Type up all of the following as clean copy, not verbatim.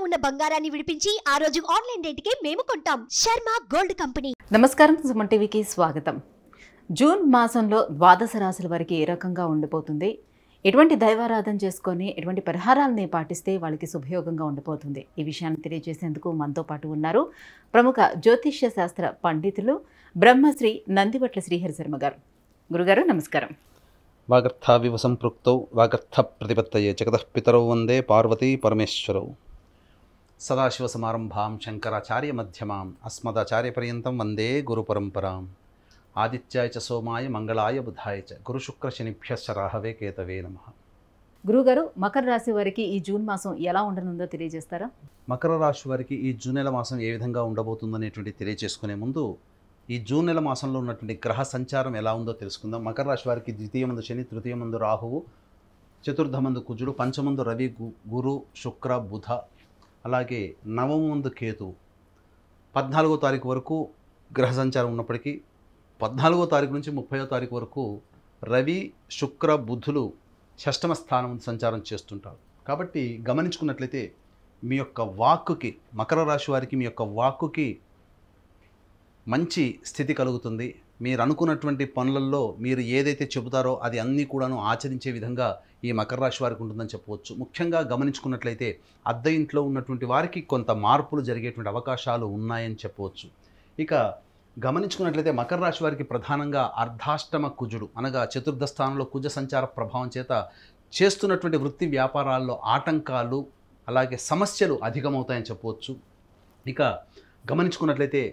ఉన్న బంగారాన్ని విడిపించి ఆ రోజు ఆన్లైన్ రేటుకే మేము కొంటాం. Sharma gold company. నమస్కారం, సుమన్ టీవీకి స్వాగతం. జూన్ మాసంలో ద్వాదశ రాశుల వారికి ఏ రకంగా ఉండిపోతుంది, ఎటువంటి దైవారాధన చేసుకొని ఎటువంటి పరిహారాలని పాటిస్తే వాళ్ళకి శుభయోగంగా ఉండిపోతుంది, ఈ విషయాన్ని తెలియజేసేందుకు మనతో పాటు ఉన్నారు ప్రముఖ జ్యోతిష్య శాస్త్ర పండితులు బ్రహ్మశ్రీ నందివట్ల శ్రీహరి శర్మ గారు. గురుగారు నమస్కారం. వాగర్థావివ సంపృక్తౌ వాగర్థ ప్రతిపత్తయే జగతః పితరౌ వందే పార్వతీ పరమేశ్వరౌ. సదాశివసమారంభాం శంకరాచార్య మధ్యమాం అస్మదాచార్యపర్యంతం వందే గురుపరంపరాం. ఆదిత్యాయ చ సోమాయ మంగళాయ బుధాయ చ గురుశుక్రశనిభ్యశ్చ రాహవే కేతవే నమః. గురుగారు, మకర రాశి వారికి ఈ జూన్ మాసం ఎలా ఉండనుందో తెలియజేస్తారా? మకర రాశి వారికి ఈ జూన్ నెల మాసం ఏ విధంగా ఉండబోతుందనేటువంటి తెలియజేసుకునే ముందు ఈ జూన్ నెల మాసంలో ఉన్నటువంటి గ్రహ సంచారం ఎలా ఉందో తెలుసుకుందాం. మకర రాశి వారికి ద్వితీయమందు శని, తృతీయమందు రాహువు, చతుర్థమందు కుజుడు, పంచమందు రవి, గురు, శుక్ర, బుధ, అలాగే నవమందు కేతు. 14వ తారీఖు వరకు గ్రహ సంచారం ఉన్నప్పటికీ 14వ తారీఖు నుంచి 30వ తారీఖు వరకు రవి, శుక్ర, బుధులు షష్టమ స్థానం సంచారం చేస్తుంటారు. కాబట్టి గమనించుకున్నట్లయితే మీ యొక్క వాక్కుకి, మకర రాశి వారికి మీ యొక్క వాక్కుకి మంచి స్థితి కలుగుతుంది. మీరు అనుకున్నటువంటి పనులలో మీరు ఏదైతే చెబుతారో అది అన్నీ కూడాను ఆచరించే విధంగా ఈ మకర రాశి వారికి ఉంటుందని చెప్పవచ్చు. ముఖ్యంగా గమనించుకున్నట్లయితే అద్దె ఇంట్లో ఉన్నటువంటి వారికి కొంత మార్పులు జరిగేటువంటి అవకాశాలు ఉన్నాయని చెప్పవచ్చు. ఇక గమనించుకున్నట్లయితే మకర రాశి వారికి ప్రధానంగా అర్ధాష్టమ కుజుడు అనగా చతుర్థ స్థానంలో కుజ సంచార ప్రభావం చేత చేస్తున్నటువంటి వృత్తి వ్యాపారాల్లో ఆటంకాలు అలాగే సమస్యలు అధికమవుతాయని చెప్పవచ్చు. ఇక గమనించుకున్నట్లయితే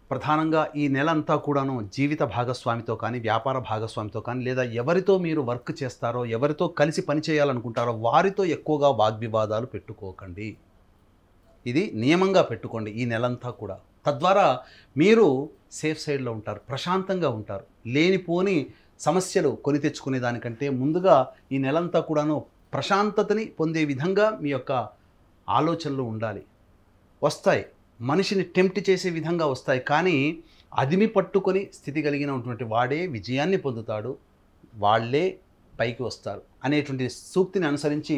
ప్రధానంగా ఈ నెల అంతా కూడాను జీవిత భాగస్వామితో కానీ, వ్యాపార భాగస్వామితో కానీ, లేదా ఎవరితో మీరు వర్క్ చేస్తారో, ఎవరితో కలిసి పని చేయాలనుకుంటారో వారితో ఎక్కువగా వాగ్వివాదాలు పెట్టుకోకండి. ఇది నియమంగా పెట్టుకోండి ఈ నెలంతా కూడా. తద్వారా మీరు సేఫ్ సైడ్లో ఉంటారు, ప్రశాంతంగా ఉంటారు. లేనిపోని సమస్యలు కొని తెచ్చుకునే దానికంటే ముందుగా ఈ నెలంతా కూడాను ప్రశాంతతని పొందే విధంగా మీ యొక్క ఆలోచనలు ఉండాలి. వస్తాయి, మనిషిని టెంప్ట్ చేసే విధంగా వస్తాయి, కానీ అదిమి పట్టుకొని స్థితి కలిగినటువంటి వాడే విజయాన్ని పొందుతాడు, వాళ్ళే పైకి వస్తారు అనేటువంటి సూక్తిని అనుసరించి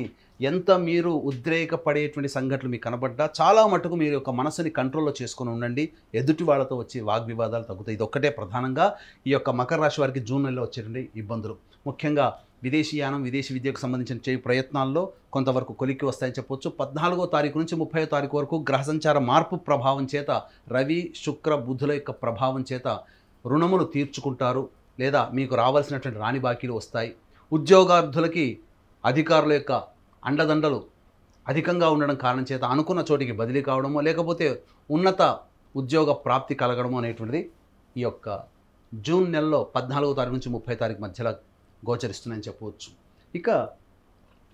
ఎంత మీరు ఉద్రేకపడేటువంటి సంఘటనలు మీకు కనబడ్డా చాలా మటుకు మీరు యొక్క మనసుని కంట్రోల్లో చేసుకొని ఉండండి. ఎదుటి వాళ్ళతో వచ్చి వాగ్వివాదాలు తగ్గుతాయి. ఇది ఒక్కటే ప్రధానంగా ఈ యొక్క మకర రాశి వారికి జూన్ నెలలో వచ్చేటువంటి ఇబ్బందులు. ముఖ్యంగా విదేశీయానం, విదేశీ విద్యకు సంబంధించిన చేయ ప్రయత్నాల్లో కొంతవరకు కొలిక్కి వస్తాయని చెప్పవచ్చు. 14వ తారీఖు నుంచి 30వ తారీఖు వరకు గ్రహ సంచార మార్పు ప్రభావం చేత, రవి, శుక్ర, బుధుల యొక్క ప్రభావం చేత రుణములు తీర్చుకుంటారు, లేదా మీకు రావాల్సినటువంటి రాణి బాకీలు వస్తాయి. ఉద్యోగార్థులకి అధికారుల యొక్క అండదండలు అధికంగా ఉండడం కారణం చేత అనుకున్న చోటికి బదిలీ కావడమో, లేకపోతే ఉన్నత ఉద్యోగ ప్రాప్తి కలగడమో అనేటువంటిది ఈ యొక్క జూన్ నెలలో 14వ తారీఖు నుంచి 30వ తారీఖు మధ్యలో గోచరిస్తుందని చెప్పవచ్చు. ఇక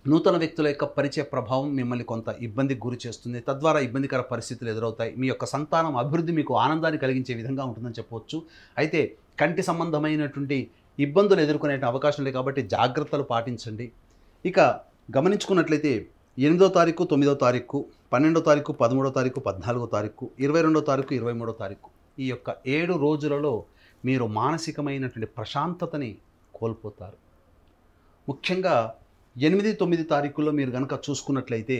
నూతన వ్యక్తుల యొక్క పరిచయ ప్రభావం మిమ్మల్ని కొంత ఇబ్బందికి గురి చేస్తుంది. తద్వారా ఇబ్బందికర పరిస్థితులు ఎదురవుతాయి. మీ యొక్క సంతానం అభివృద్ధి మీకు ఆనందాన్ని కలిగించే విధంగా ఉంటుందని చెప్పవచ్చు. అయితే కంటి సంబంధమైనటువంటి ఇబ్బందులు ఎదుర్కొనే అవకాశం లేదు, కాబట్టి జాగ్రత్తలు పాటించండి. ఇక గమనించుకున్నట్లయితే 8వ తారీఖు, 9వ తారీఖు, 12వ తారీఖు, 13వ తారీఖు, 14వ తారీఖు, 22వ తారీఖు, 23వ తారీఖు, ఈ యొక్క 7 రోజులలో మీరు మానసికమైనటువంటి ప్రశాంతతని కోల్పోతారు. ముఖ్యంగా 8, 9 తారీఖుల్లో మీరు కనుక చూసుకున్నట్లయితే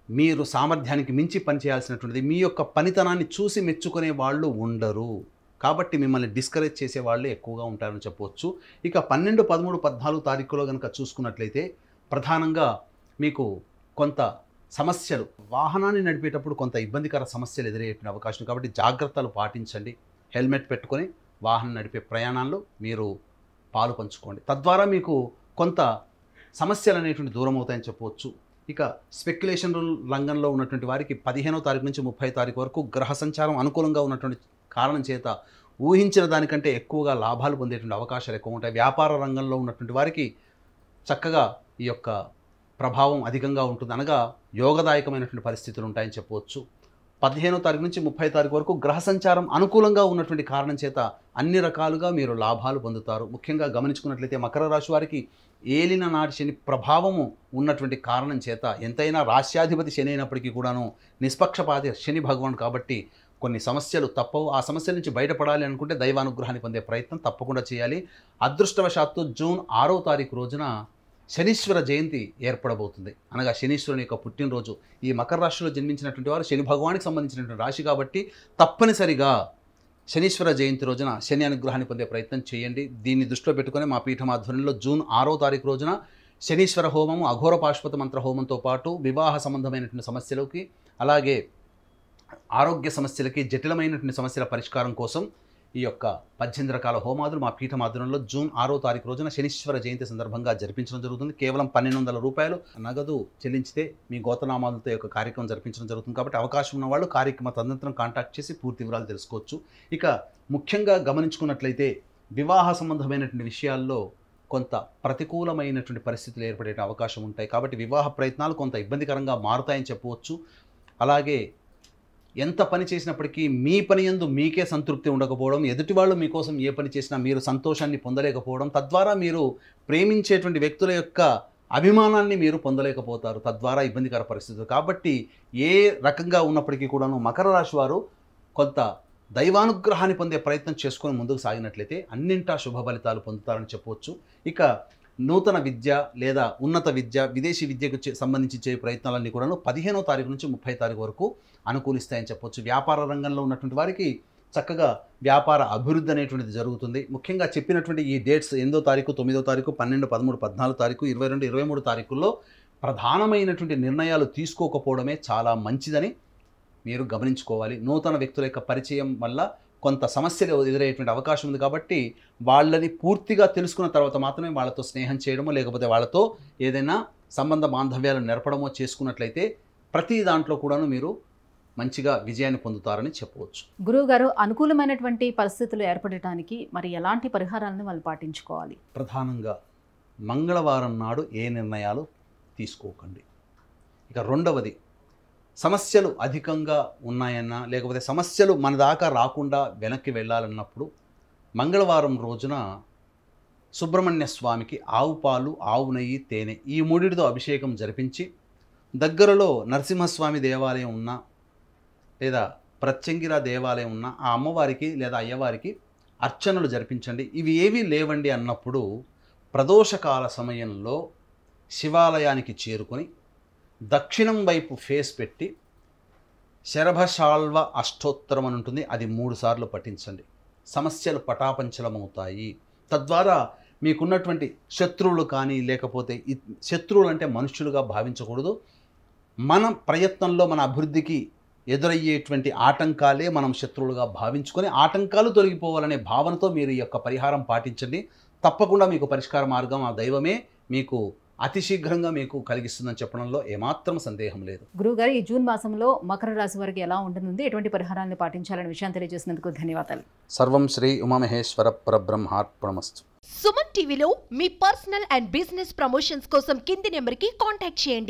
మీరు సామర్థ్యానికి మించి పనిచేయాల్సినటువంటిది, మీ యొక్క పనితనాన్ని చూసి మెచ్చుకునే వాళ్ళు ఉండరు, కాబట్టి మిమ్మల్ని డిస్కరేజ్ చేసే వాళ్ళే ఎక్కువగా ఉంటారని చెప్పవచ్చు. ఇక 12, 13, 14 తారీఖులో కనుక చూసుకున్నట్లయితే ప్రధానంగా మీకు కొంత సమస్యలు, వాహనాన్ని నడిపేటప్పుడు కొంత ఇబ్బందికర సమస్యలు ఎదురయ్యేటువంటి అవకాశం, కాబట్టి జాగ్రత్తలు పాటించండి. హెల్మెట్ పెట్టుకొని వాహనం నడిపే ప్రయాణాల్లో మీరు పాలు పంచుకోండి. తద్వారా మీకు కొంత సమస్యలు అనేటువంటి దూరం అవుతాయని చెప్పవచ్చు. ఇక స్పెక్యులేషన్ రంగంలో ఉన్నటువంటి వారికి 15వ తారీఖు నుంచి 30వ తారీఖు వరకు గ్రహ సంచారం అనుకూలంగా ఉన్నటువంటి కారణం చేత ఊహించిన దానికంటే ఎక్కువగా లాభాలు పొందేటువంటి అవకాశాలు ఎక్కువ ఉంటాయి. వ్యాపార రంగంలో ఉన్నటువంటి వారికి చక్కగా ఈ యొక్క ప్రభావం అధికంగా ఉంటుంది, అనగా యోగదాయకమైనటువంటి పరిస్థితులు ఉంటాయని చెప్పవచ్చు. 15వ తారీఖు నుంచి 30వ తారీఖు వరకు గ్రహ సంచారం అనుకూలంగా ఉన్నటువంటి కారణం చేత అన్ని రకాలుగా మీరు లాభాలు పొందుతారు. ముఖ్యంగా గమనించుకున్నట్లయితే మకర రాశి వారికి ఏలిన నాటి శని ప్రభావము ఉన్నటువంటి కారణం చేత, ఎంతైనా రాశ్యాధిపతి శని అయినప్పటికీ కూడాను నిష్పక్షపాతి శని భగవానుడు కాబట్టి కొన్ని సమస్యలు తప్పవు. ఆ సమస్యల నుంచి బయటపడాలి అనుకుంటే దైవానుగ్రహాన్ని పొందే ప్రయత్నం తప్పకుండా చేయాలి. అదృష్టవశాత్తు జూన్ 6వ తారీఖు రోజున శనీశ్వర జయంతి ఏర్పడబోతుంది. అనగా శనీశ్వరుని యొక్క పుట్టినరోజు. ఈ మకర రాశిలో జన్మించినటువంటి వారు శని భగవానికి సంబంధించినటువంటి రాశి కాబట్టి తప్పనిసరిగా శనీశ్వర జయంతి రోజున శని అనుగ్రహాన్ని పొందే ప్రయత్నం చేయండి. దీన్ని దృష్టిలో పెట్టుకొని మా పీఠం ఆధ్వర్యంలో జూన్ 6వ తారీఖు రోజున శనీశ్వర హోమము, అఘోర పాశుపత మంత్ర హోమంతో పాటు వివాహ సంబంధమైనటువంటి సమస్యలకి, అలాగే ఆరోగ్య సమస్యలకి, జటిలమైనటువంటి సమస్యల పరిష్కారం కోసం ఈ యొక్క 18 రకాల హోమాదులు మా పీఠం ఆధ్వర్యంలో జూన్ 6వ తారీఖు రోజున శనీశ్వర జయంతి సందర్భంగా జరిపించడం జరుగుతుంది. కేవలం 1200 రూపాయలు నగదు చెల్లించితే మీ గోతనామాలతో యొక్క కార్యక్రమం జరిపించడం జరుగుతుంది. కాబట్టి అవకాశం ఉన్న వాళ్ళు కార్యక్రమ తదనంతరం కాంటాక్ట్ చేసి పూర్తి వివరాలు తెలుసుకోవచ్చు. ఇక ముఖ్యంగా గమనించుకున్నట్లయితే వివాహ సంబంధమైనటువంటి విషయాల్లో కొంత ప్రతికూలమైనటువంటి పరిస్థితులు ఏర్పడే అవకాశం ఉంటాయి. కాబట్టి వివాహ ప్రయత్నాలు కొంత ఇబ్బందికరంగా మారుతాయని చెప్పవచ్చు. అలాగే ఎంత పని చేసినప్పటికీ మీ పని యందు మీకే సంతృప్తి ఉండకపోవడం, ఎదుటి వాళ్ళు మీకోసం ఏ పని చేసినా మీరు సంతోషాన్ని పొందలేకపోవడం, తద్వారా మీరు ప్రేమించేటువంటి వ్యక్తుల యొక్క అభిమానాన్ని మీరు పొందలేకపోతారు, తద్వారా ఇబ్బందికర పరిస్థితులు. కాబట్టి ఏ రకంగా ఉన్నప్పటికీ కూడాను మకర రాశి వారు కొంత దైవానుగ్రహాన్ని పొందే ప్రయత్నం చేసుకొని ముందుకు సాగినట్లయితే అన్నింటా శుభ ఫలితాలు పొందుతారని చెప్పవచ్చు. ఇక నూతన విద్య లేదా ఉన్నత విద్య, విదేశీ విద్యకు సంబంధించి చేసే ప్రయత్నాలన్నీ కూడాను 15వ తారీఖు నుంచి 30వ తారీఖు వరకు అనుకూలిస్తాయని చెప్పవచ్చు. వ్యాపార రంగంలో ఉన్నటువంటి వారికి చక్కగా వ్యాపార అభివృద్ధి అనేటువంటిది జరుగుతుంది. ముఖ్యంగా చెప్పినటువంటి ఈ డేట్స్ 8వ తారీఖు, 9వ తారీఖు, 12, 13, 14 తారీఖు, 22, 23 తారీఖుల్లో ప్రధానమైనటువంటి నిర్ణయాలు తీసుకోకపోవడమే చాలా మంచిదని మీరు గమనించుకోవాలి. నూతన వ్యక్తుల యొక్క పరిచయం వల్ల కొంత సమస్యలు ఎదురయ్యేటువంటి అవకాశం ఉంది. కాబట్టి వాళ్ళని పూర్తిగా తెలుసుకున్న తర్వాత మాత్రమే వాళ్ళతో స్నేహం చేయడమో లేకపోతే వాళ్ళతో ఏదైనా సంబంధ బాంధవ్యాలు నెరపడమో చేసుకున్నట్లయితే ప్రతి దాంట్లో కూడాను మీరు మంచిగా విజయాన్ని పొందుతారని చెప్పవచ్చు. గురువుగారు, అనుకూలమైనటువంటి పరిస్థితులు ఏర్పడటానికి మరి ఎలాంటి పరిహారాలను వాళ్ళు పాటించుకోవాలి? ప్రధానంగా మంగళవారం నాడు ఏ నిర్ణయాలు తీసుకోకండి. ఇక రెండవది, సమస్యలు అధికంగా ఉన్నాయన్నా లేకపోతే సమస్యలు మన దాకా రాకుండా వెనక్కి వెళ్ళాలన్నప్పుడు మంగళవారం రోజున సుబ్రహ్మణ్య స్వామికి ఆవు పాలు, ఆవు నెయ్యి, తేనె ఈ మూడిటితో అభిషేకం జరిపించి దగ్గరలో నరసింహస్వామి దేవాలయం ఉన్నా లేదా ప్రత్యంగిర దేవాలయం ఉన్నా ఆ అమ్మవారికి లేదా అయ్యవారికి అర్చనలు జరిపించండి. ఇవి ఏవీ లేవండి అన్నప్పుడు ప్రదోషకాల సమయంలో శివాలయానికి చేరుకొని దక్షిణం వైపు ఫేస్ పెట్టి శరభశాల్వ అష్టోత్తరం అని ఉంటుంది, అది 3 సార్లు పఠించండి. సమస్యలు పటాపంచలమవుతాయి. తద్వారా మీకున్నటువంటి శత్రువులు కానీ లేకపోతే శత్రువులు అంటే మనుష్యులుగా భావించకూడదు. మన ప్రయత్నంలో మన అభివృద్ధికి ఎదురయ్యేటువంటి ఆటంకాలే మనం శత్రువులుగా భావించుకొని ఆటంకాలు తొలగిపోవాలనే భావనతో మీరు ఈ యొక్క పరిహారం పాటించండి. తప్పకుండా మీకు పరిష్కార మార్గం ఆ దైవమే మీకు అతి శీఘ్రంగా మీకు కలిగిస్తుందని చెప్పడంలో ఏమాత్రం సందేహం లేదు. గురువుగారు, ఈ జూన్ మాసంలో మకర రాశి వారికి ఎలా ఉండనుంది, ఎటువంటి పరిహారాన్ని పాటించాలనే విషయాన్ని తెలియజేసినందుకు ధన్యవాదాలు. సర్వం శ్రీ ఉమామహేశ్వర పరబ్రహ్మార్పణమస్తు. సుమన్ టీవీలో మీ పర్సనల్ అండ్ బిజినెస్ ప్రమోషన్స్ కోసం కింది నెంబర్కి కాంటాక్ట్ చేయండి.